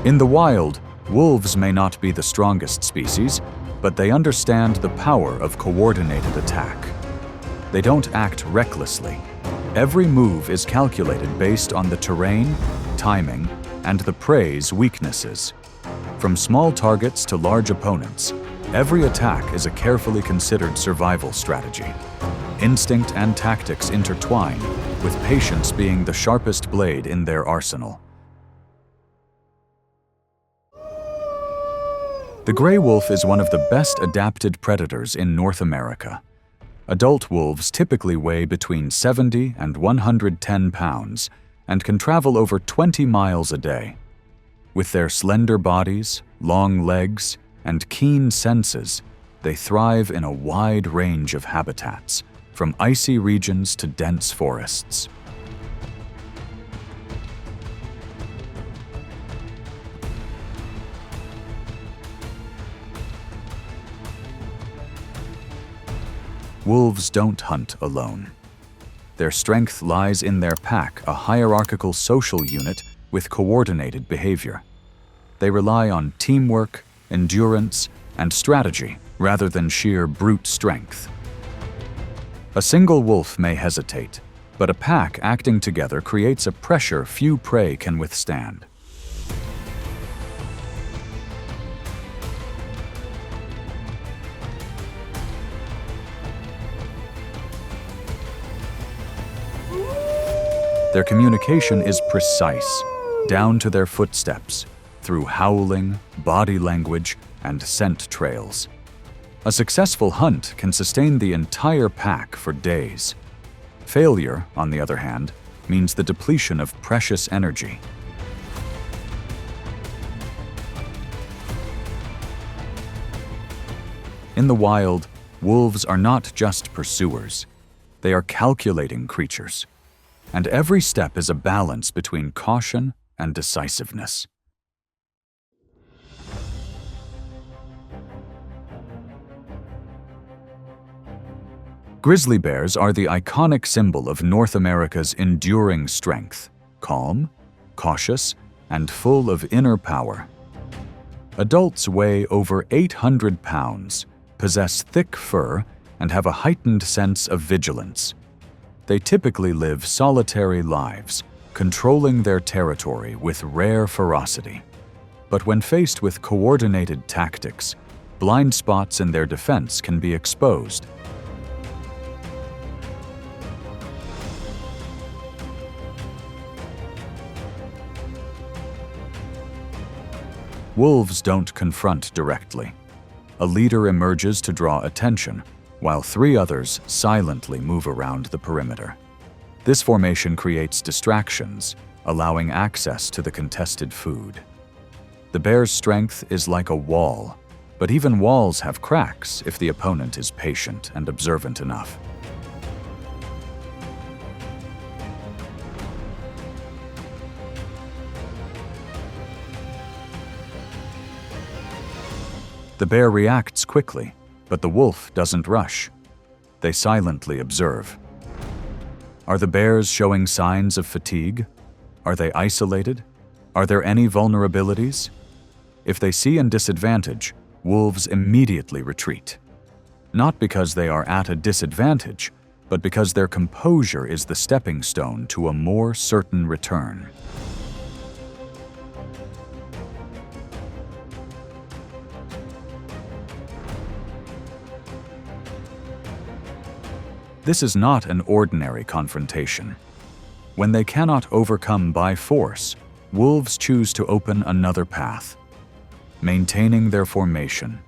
In the wild, wolves may not be the strongest species, but they understand the power of coordinated attack. They don't act recklessly. Every move is calculated based on the terrain, timing, and the prey's weaknesses. From small targets to large opponents, every attack is a carefully considered survival strategy. Instinct and tactics intertwine, with patience being the sharpest blade in their arsenal. The gray wolf is one of the best adapted predators in North America. Adult wolves typically weigh between 70 and 110 pounds and can travel over 20 miles a day. With their slender bodies, long legs, and keen senses, they thrive in a wide range of habitats, from icy regions to dense forests. Wolves don't hunt alone. Their strength lies in their pack, a hierarchical social unit with coordinated behavior. They rely on teamwork, endurance, and strategy rather than sheer brute strength. A single wolf may hesitate, but a pack acting together creates a pressure few prey can withstand. Their communication is precise, down to their footsteps, through howling, body language, and scent trails. A successful hunt can sustain the entire pack for days. Failure, on the other hand, means the depletion of precious energy. In the wild, wolves are not just pursuers. They are calculating creatures. And every step is a balance between caution and decisiveness. Grizzly bears are the iconic symbol of North America's enduring strength, calm, cautious, and full of inner power. Adults weigh over 800 pounds, possess thick fur, and have a heightened sense of vigilance. They typically live solitary lives, controlling their territory with rare ferocity. But when faced with coordinated tactics, blind spots in their defense can be exposed. Wolves don't confront directly. A leader emerges to draw attention, while three others silently move around the perimeter. This formation creates distractions, allowing access to the contested food. The bear's strength is like a wall, but even walls have cracks if the opponent is patient and observant enough. The bear reacts quickly, but the wolf doesn't rush. They silently observe. Are the bears showing signs of fatigue? Are they isolated? Are there any vulnerabilities? If they see a disadvantage, wolves immediately retreat. Not because they are at a disadvantage, but because their composure is the stepping stone to a more certain return. This is not an ordinary confrontation. When they cannot overcome by force, wolves choose to open another path, maintaining their formation,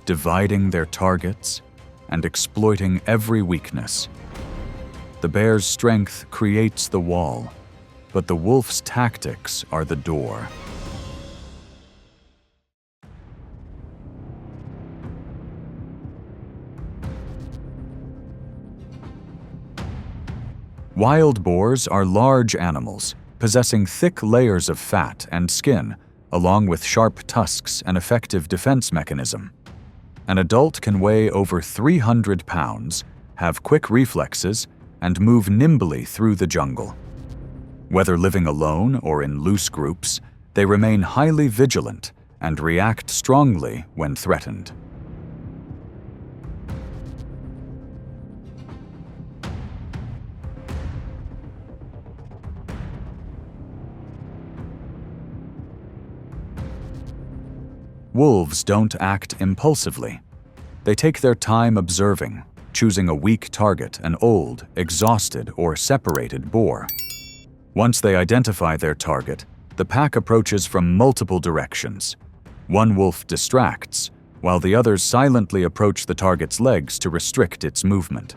dividing their targets, and exploiting every weakness. The bear's strength creates the wall, but the wolf's tactics are the door. Wild boars are large animals, possessing thick layers of fat and skin, along with sharp tusks and effective defense mechanism. An adult can weigh over 300 pounds, have quick reflexes, and move nimbly through the jungle. Whether living alone or in loose groups, They remain highly vigilant and react strongly when threatened. Wolves don't act impulsively. They take their time observing, choosing a weak target, an old, exhausted, or separated boar. Once they identify their target, the pack approaches from multiple directions. One wolf distracts, while the others silently approach the target's legs to restrict its movement.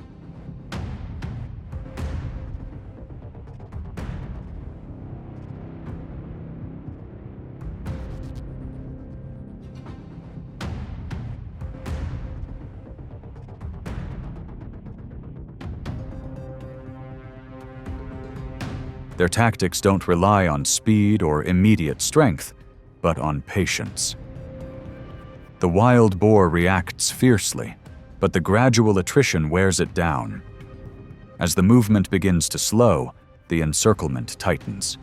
Their tactics don't rely on speed or immediate strength, but on patience. The wild boar reacts fiercely, but the gradual attrition wears it down. As the movement begins to slow, the encirclement tightens.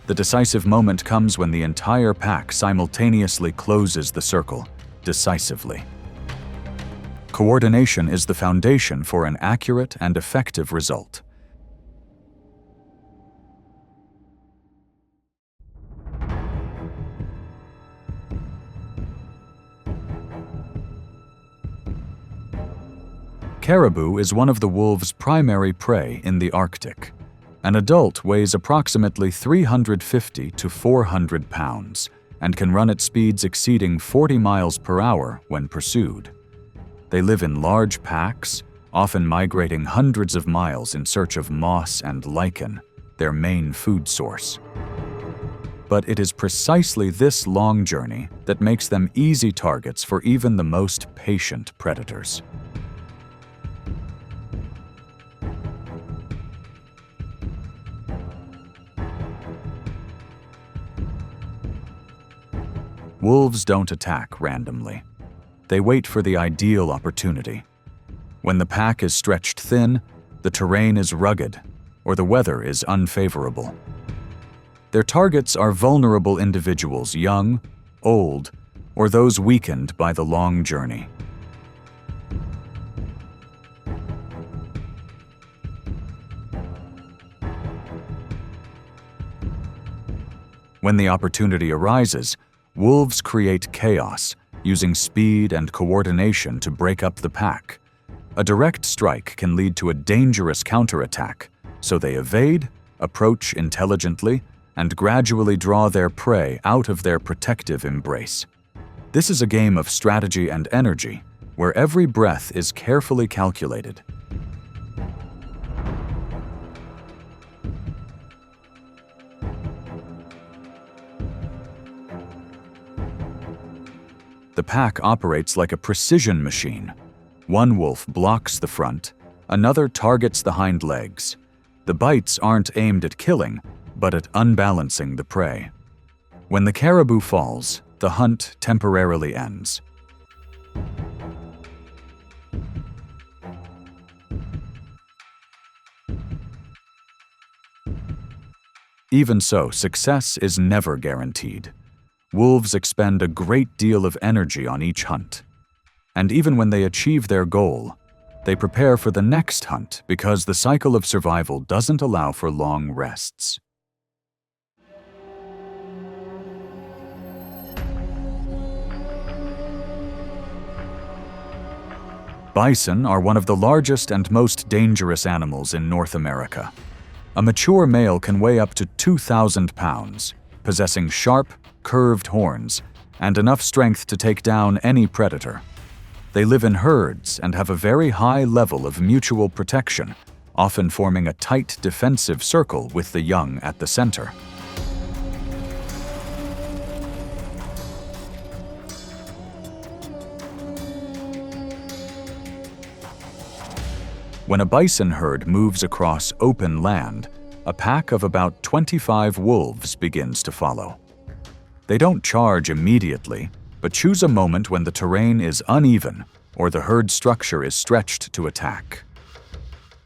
The decisive moment comes when the entire pack simultaneously closes the circle, decisively. Coordination is the foundation for an accurate and effective result. Caribou is one of the wolves' primary prey in the Arctic. An adult weighs approximately 350 to 400 pounds and can run at speeds exceeding 40 miles per hour when pursued. They live in large packs, often migrating hundreds of miles in search of moss and lichen, their main food source. But it is precisely this long journey that makes them easy targets for even the most patient predators. Wolves don't attack randomly. They wait for the ideal opportunity. When the pack is stretched thin, the terrain is rugged, or the weather is unfavorable. Their targets are vulnerable individuals, young, old, or those weakened by the long journey. When the opportunity arises, wolves create chaos, using speed and coordination to break up the pack. A direct strike can lead to a dangerous counterattack, so they evade, approach intelligently, and gradually draw their prey out of their protective embrace. This is a game of strategy and energy, where every breath is carefully calculated. The pack operates like a precision machine. One wolf blocks the front, another targets the hind legs. The bites aren't aimed at killing, but at unbalancing the prey. When the caribou falls, the hunt temporarily ends. Even so, success is never guaranteed. Wolves expend a great deal of energy on each hunt. And even when they achieve their goal, they prepare for the next hunt because the cycle of survival doesn't allow for long rests. Bison are one of the largest and most dangerous animals in North America. A mature male can weigh up to 2,000 pounds, possessing sharp, curved horns, and enough strength to take down any predator. They live in herds and have a very high level of mutual protection, often forming a tight defensive circle with the young at the center. When a bison herd moves across open land, a pack of about 25 wolves begins to follow. They don't charge immediately, but choose a moment when the terrain is uneven or the herd structure is stretched to attack.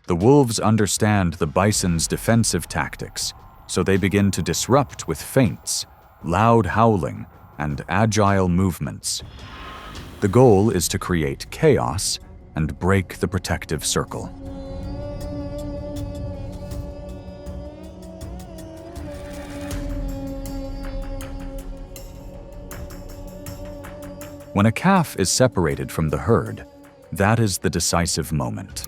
The wolves understand the bison's defensive tactics, so they begin to disrupt with feints, loud howling, and agile movements. The goal is to create chaos and break the protective circle. When a calf is separated from the herd, that is the decisive moment.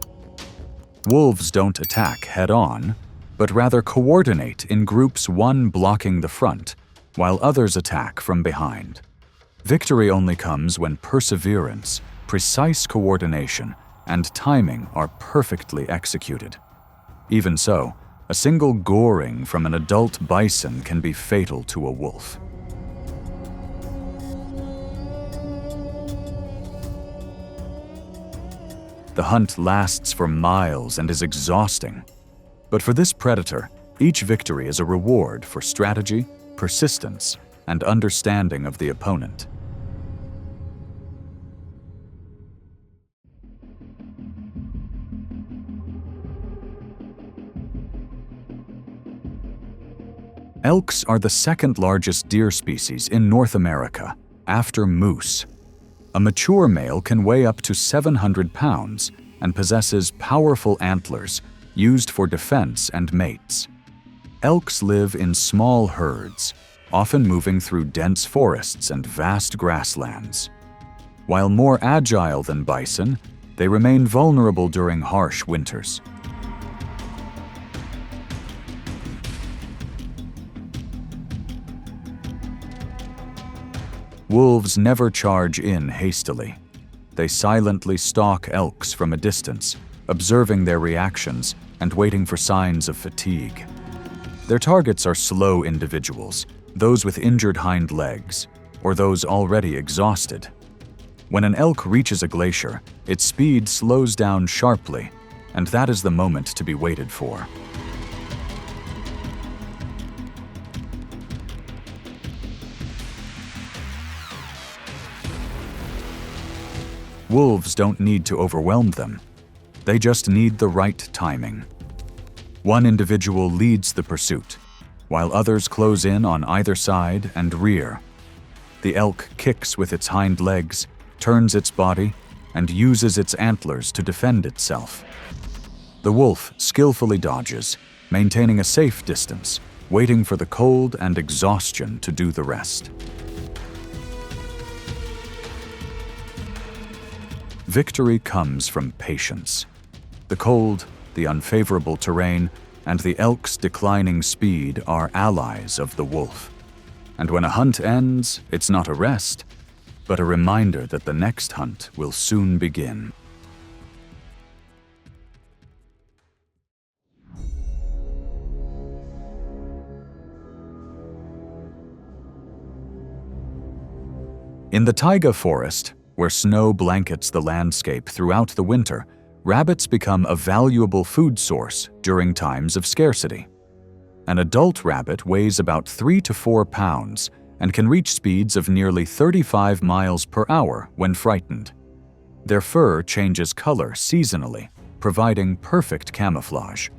Wolves don't attack head-on, but rather coordinate in groups, one blocking the front, while others attack from behind. Victory only comes when perseverance, precise coordination, and timing are perfectly executed. Even so, a single goring from an adult bison can be fatal to a wolf. The hunt lasts for miles and is exhausting. But for this predator, each victory is a reward for strategy, persistence, and understanding of the opponent. Elks are the second largest deer species in North America, after moose. A mature male can weigh up to 700 pounds and possesses powerful antlers used for defense and mates. Elks live in small herds, often moving through dense forests and vast grasslands. While more agile than bison, they remain vulnerable during harsh winters. Wolves never charge in hastily. They silently stalk elks from a distance, observing their reactions and waiting for signs of fatigue. Their targets are slow individuals, those with injured hind legs, or those already exhausted. When an elk reaches a glacier, its speed slows down sharply, and that is the moment to be waited for. Wolves don't need to overwhelm them. They just need the right timing. One individual leads the pursuit, while others close in on either side and rear. The elk kicks with its hind legs, turns its body, and uses its antlers to defend itself. The wolf skillfully dodges, maintaining a safe distance, waiting for the cold and exhaustion to do the rest. Victory comes from patience. The cold, the unfavorable terrain, and the elk's declining speed are allies of the wolf. And when a hunt ends, it's not a rest, but a reminder that the next hunt will soon begin. In the taiga forest, where snow blankets the landscape throughout the winter, rabbits become a valuable food source during times of scarcity. An adult rabbit weighs about 3 to 4 pounds and can reach speeds of nearly 35 miles per hour when frightened. Their fur changes color seasonally, providing perfect camouflage.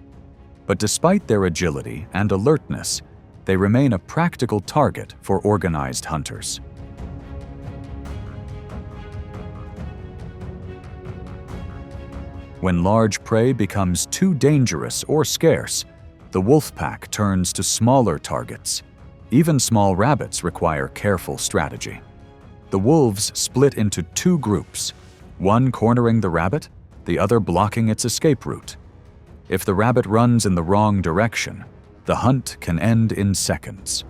But despite their agility and alertness, they remain a practical target for organized hunters. When large prey becomes too dangerous or scarce, the wolf pack turns to smaller targets. Even small rabbits require careful strategy. The wolves split into 2 groups, one cornering the rabbit, the other blocking its escape route. If the rabbit runs in the wrong direction, the hunt can end in seconds.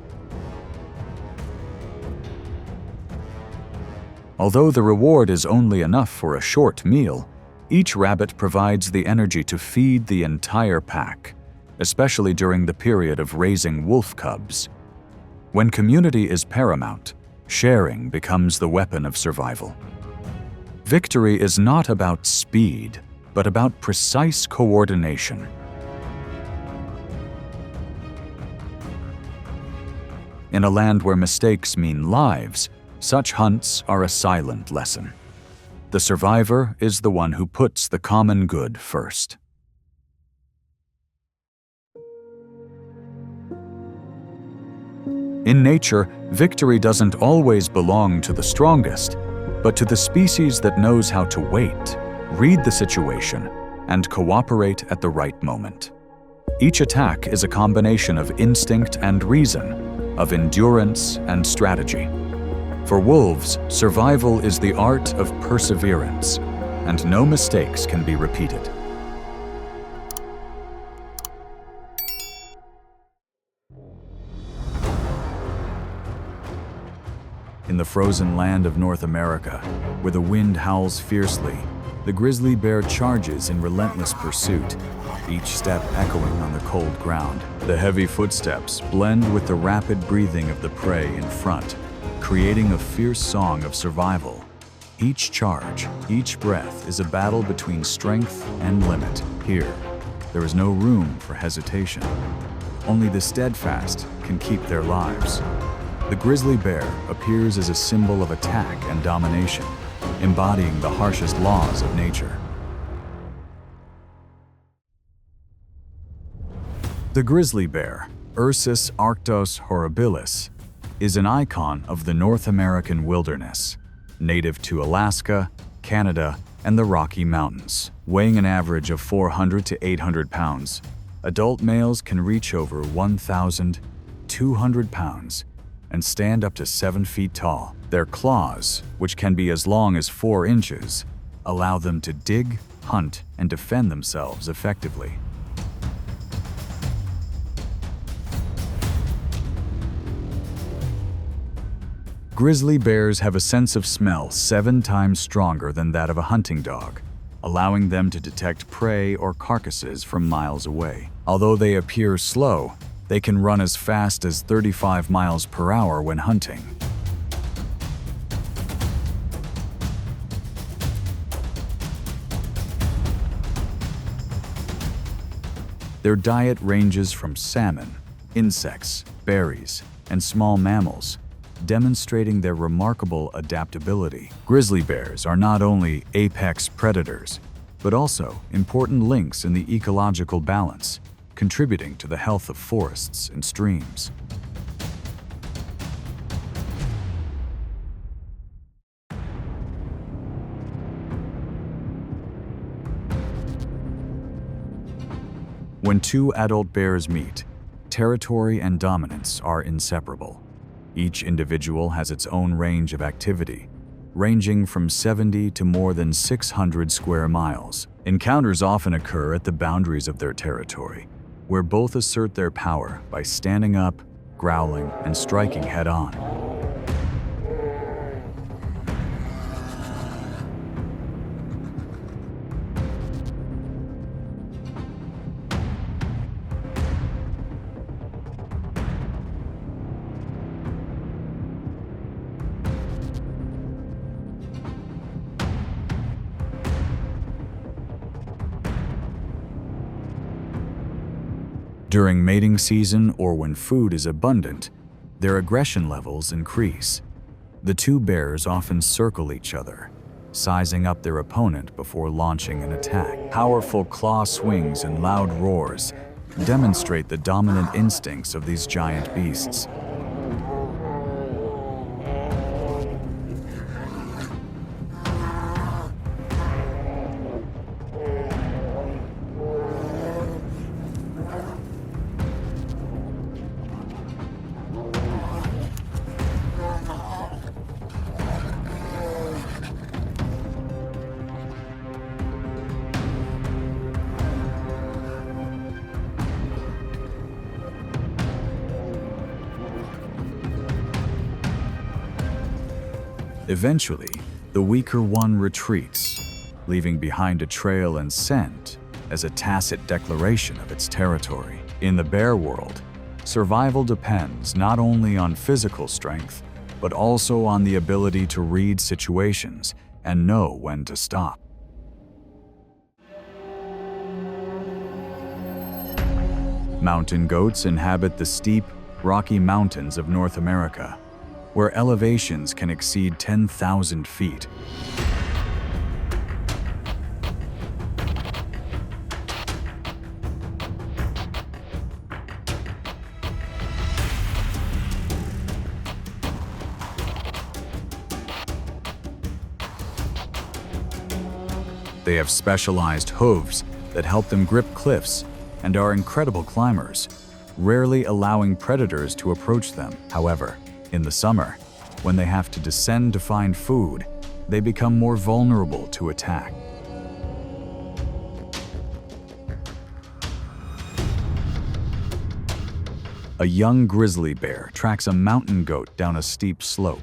Although the reward is only enough for a short meal, each rabbit provides the energy to feed the entire pack, especially during the period of raising wolf cubs. When community is paramount, sharing becomes the weapon of survival. Victory is not about speed, but about precise coordination. In a land where mistakes mean lives, such hunts are a silent lesson. The survivor is the one who puts the common good first. In nature, victory doesn't always belong to the strongest, but to the species that knows how to wait, read the situation, and cooperate at the right moment. Each attack is a combination of instinct and reason, of endurance and strategy. For wolves, survival is the art of perseverance, and no mistakes can be repeated. In the frozen land of North America, where the wind howls fiercely, the grizzly bear charges in relentless pursuit, each step echoing on the cold ground. The heavy footsteps blend with the rapid breathing of the prey in front, creating a fierce song of survival. Each charge, each breath is a battle between strength and limit. Here, there is no room for hesitation. Only the steadfast can keep their lives. The grizzly bear appears as a symbol of attack and domination, embodying the harshest laws of nature. The grizzly bear, Ursus arctos horribilis, is an icon of the North American wilderness, native to Alaska, Canada, and the Rocky Mountains. Weighing an average of 400 to 800 pounds, adult males can reach over 1,200 pounds and stand up to 7 feet tall. Their claws, which can be as long as 4 inches, allow them to dig, hunt, and defend themselves effectively. Grizzly bears have a sense of smell 7 times stronger than that of a hunting dog, allowing them to detect prey or carcasses from miles away. Although they appear slow, they can run as fast as 35 miles per hour when hunting. Their diet ranges from salmon, insects, berries, and small mammals, demonstrating their remarkable adaptability. Grizzly bears are not only apex predators, but also important links in the ecological balance, contributing to the health of forests and streams. When 2 adult bears meet, territory and dominance are inseparable. Each individual has its own range of activity, ranging from 70 to more than 600 square miles. Encounters often occur at the boundaries of their territory, where both assert their power by standing up, growling, and striking head-on. During mating season or when food is abundant, their aggression levels increase. The 2 bears often circle each other, sizing up their opponent before launching an attack. Powerful claw swings and loud roars demonstrate the dominant instincts of these giant beasts. Eventually, the weaker one retreats, leaving behind a trail and scent as a tacit declaration of its territory. In the bear world, survival depends not only on physical strength, but also on the ability to read situations and know when to stop. Mountain goats inhabit the steep, rocky mountains of North America, where elevations can exceed 10,000 feet. They have specialized hooves that help them grip cliffs and are incredible climbers, rarely allowing predators to approach them. However, in the summer, when they have to descend to find food, they become more vulnerable to attack. A young grizzly bear tracks a mountain goat down a steep slope.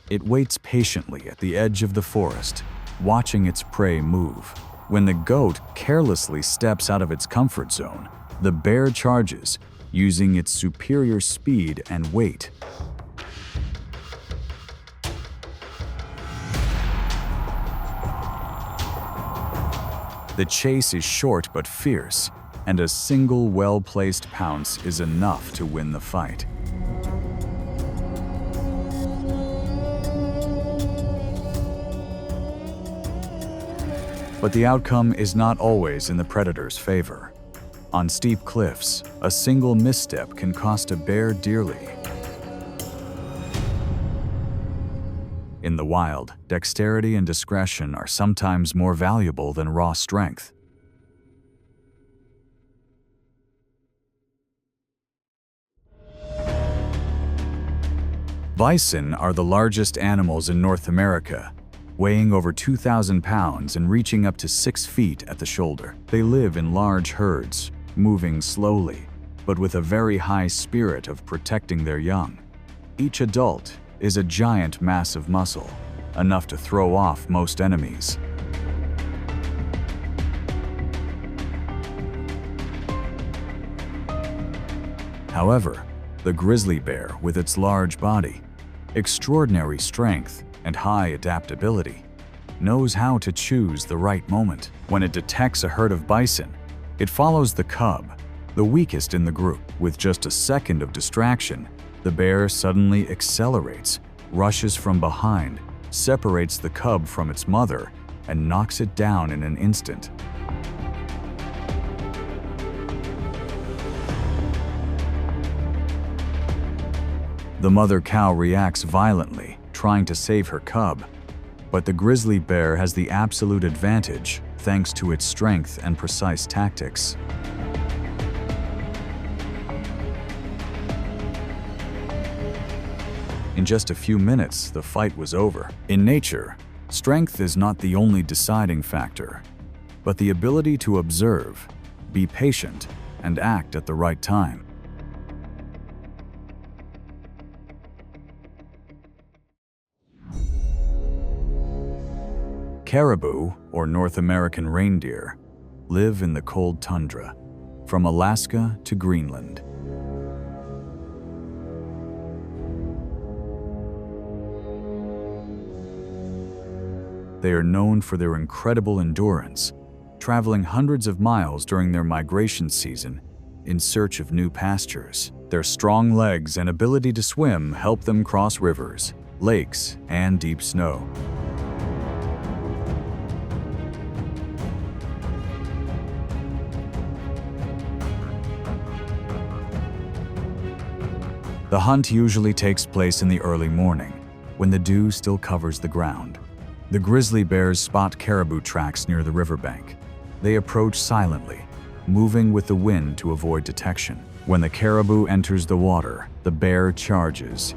It waits patiently at the edge of the forest, watching its prey move. When the goat carelessly steps out of its comfort zone, the bear charges, using its superior speed and weight. The chase is short but fierce, and a single well-placed pounce is enough to win the fight. But the outcome is not always in the predator's favor. On steep cliffs, a single misstep can cost a bear dearly. In the wild, dexterity and discretion are sometimes more valuable than raw strength. Bison are the largest animals in North America, weighing over 2,000 pounds and reaching up to 6 feet at the shoulder. They live in large herds, moving slowly, but with a very high spirit of protecting their young. Each adult is a giant mass of muscle, enough to throw off most enemies. However, the grizzly bear, with its large body, extraordinary strength, and high adaptability, knows how to choose the right moment. When it detects a herd of bison, it follows the cub, the weakest in the group. With just a second of distraction, the bear suddenly accelerates, rushes from behind, separates the cub from its mother, and knocks it down in an instant. The mother cow reacts violently, trying to save her cub, but the grizzly bear has the absolute advantage thanks to its strength and precise tactics. In just a few minutes, the fight was over. In nature, strength is not the only deciding factor, but the ability to observe, be patient, and act at the right time. Caribou, or North American reindeer, live in the cold tundra, from Alaska to Greenland. They are known for their incredible endurance, traveling hundreds of miles during their migration season in search of new pastures. Their strong legs and ability to swim help them cross rivers, lakes, and deep snow. The hunt usually takes place in the early morning, when the dew still covers the ground. The grizzly bears spot caribou tracks near the riverbank. They approach silently, moving with the wind to avoid detection. When the caribou enters the water, the bear charges.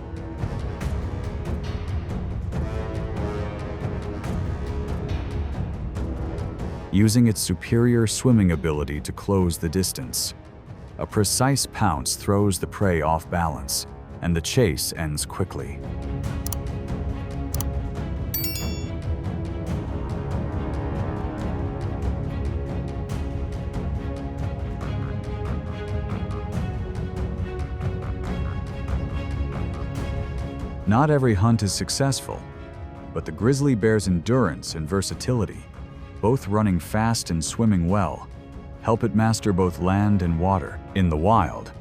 Using its superior swimming ability to close the distance, a precise pounce throws the prey off balance, and the chase ends quickly. Not every hunt is successful, but the grizzly bear's endurance and versatility, both running fast and swimming well, help it master both land and water. In the wild,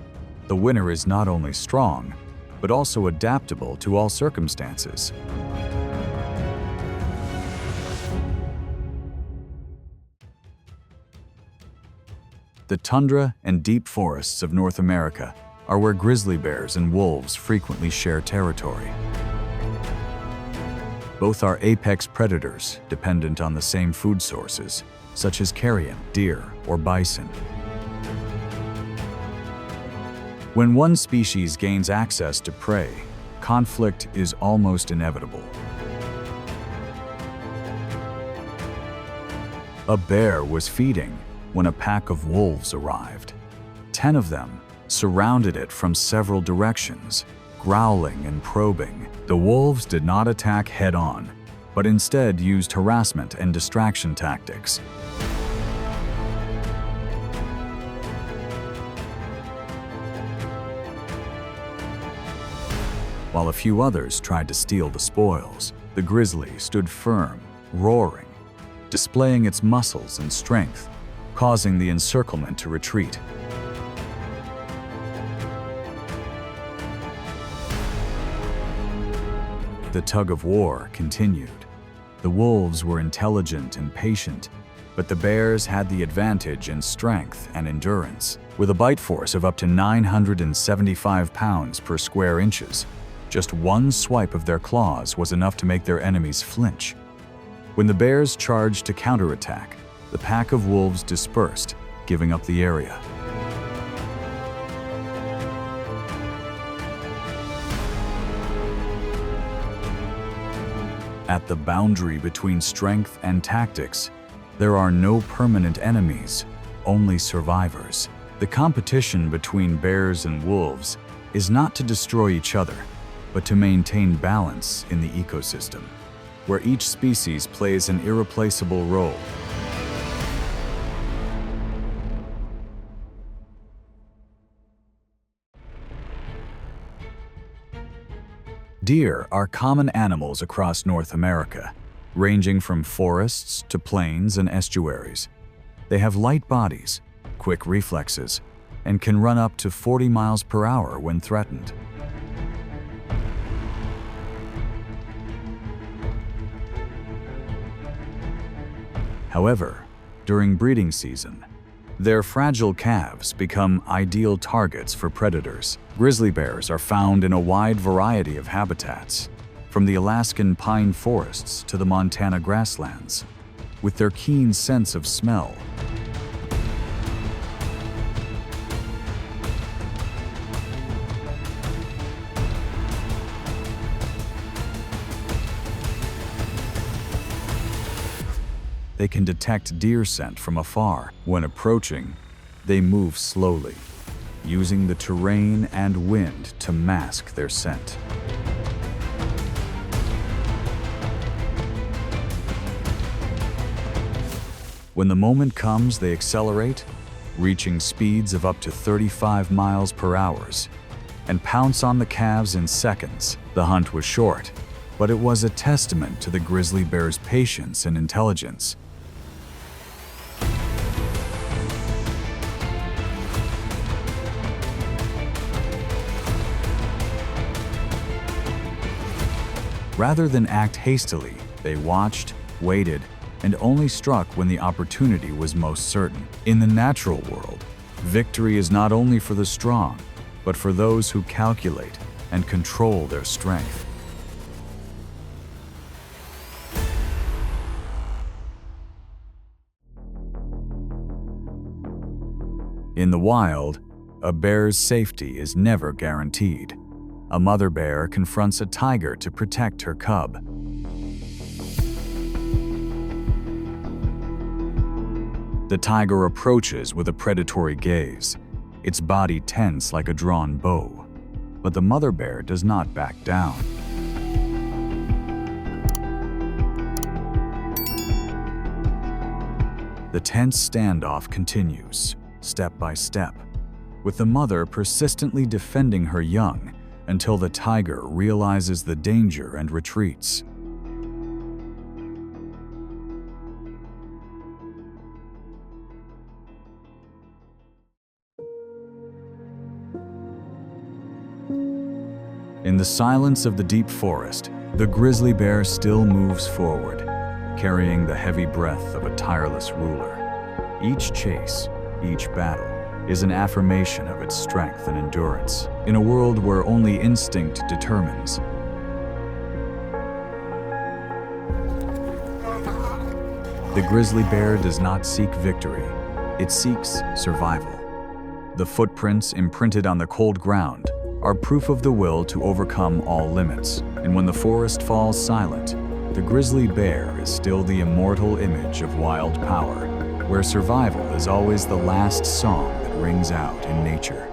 the winner is not only strong, but also adaptable to all circumstances. The tundra and deep forests of North America are where grizzly bears and wolves frequently share territory. Both are apex predators dependent on the same food sources, such as carrion, deer, or bison. When one species gains access to prey, conflict is almost inevitable. A bear was feeding when a pack of wolves arrived. 10 of them surrounded it from several directions, growling and probing. The wolves did not attack head-on, but instead used harassment and distraction tactics. While a few others tried to steal the spoils, the grizzly stood firm, roaring, displaying its muscles and strength, causing the encirclement to retreat. The tug-of-war continued. The wolves were intelligent and patient, but the bears had the advantage in strength and endurance. With a bite force of up to 975 pounds per square inches, just one swipe of their claws was enough to make their enemies flinch. When the bears charged to counterattack, the pack of wolves dispersed, giving up the area. At the boundary between strength and tactics, there are no permanent enemies, only survivors. The competition between bears and wolves is not to destroy each other, but to maintain balance in the ecosystem, where each species plays an irreplaceable role. Deer are common animals across North America, ranging from forests to plains and estuaries. They have light bodies, quick reflexes, and can run up to 40 miles per hour when threatened. However, during breeding season, their fragile calves become ideal targets for predators. Grizzly bears are found in a wide variety of habitats, from the Alaskan pine forests to the Montana grasslands. With their keen sense of smell, they can detect deer scent from afar. When approaching, they move slowly, using the terrain and wind to mask their scent. When the moment comes, they accelerate, reaching speeds of up to 35 miles per hour, and pounce on the calves in seconds. The hunt was short, but it was a testament to the grizzly bear's patience and intelligence. Rather than act hastily, they watched, waited, and only struck when the opportunity was most certain. In the natural world, victory is not only for the strong, but for those who calculate and control their strength. In the wild, a bear's safety is never guaranteed. A mother bear confronts a tiger to protect her cub. The tiger approaches with a predatory gaze, its body tense like a drawn bow. But the mother bear does not back down. The tense standoff continues, step by step, with the mother persistently defending her young until the tiger realizes the danger and retreats. In the silence of the deep forest, the grizzly bear still moves forward, carrying the heavy breath of a tireless ruler. Each chase, each battle, is an affirmation of its strength and endurance. In a world where only instinct determines, The grizzly bear does not seek victory, it seeks survival. The footprints imprinted on the cold ground are proof of the will to overcome all limits, and when the forest falls silent, the grizzly bear is still the immortal image of wild power, where survival is always the last song that rings out in nature.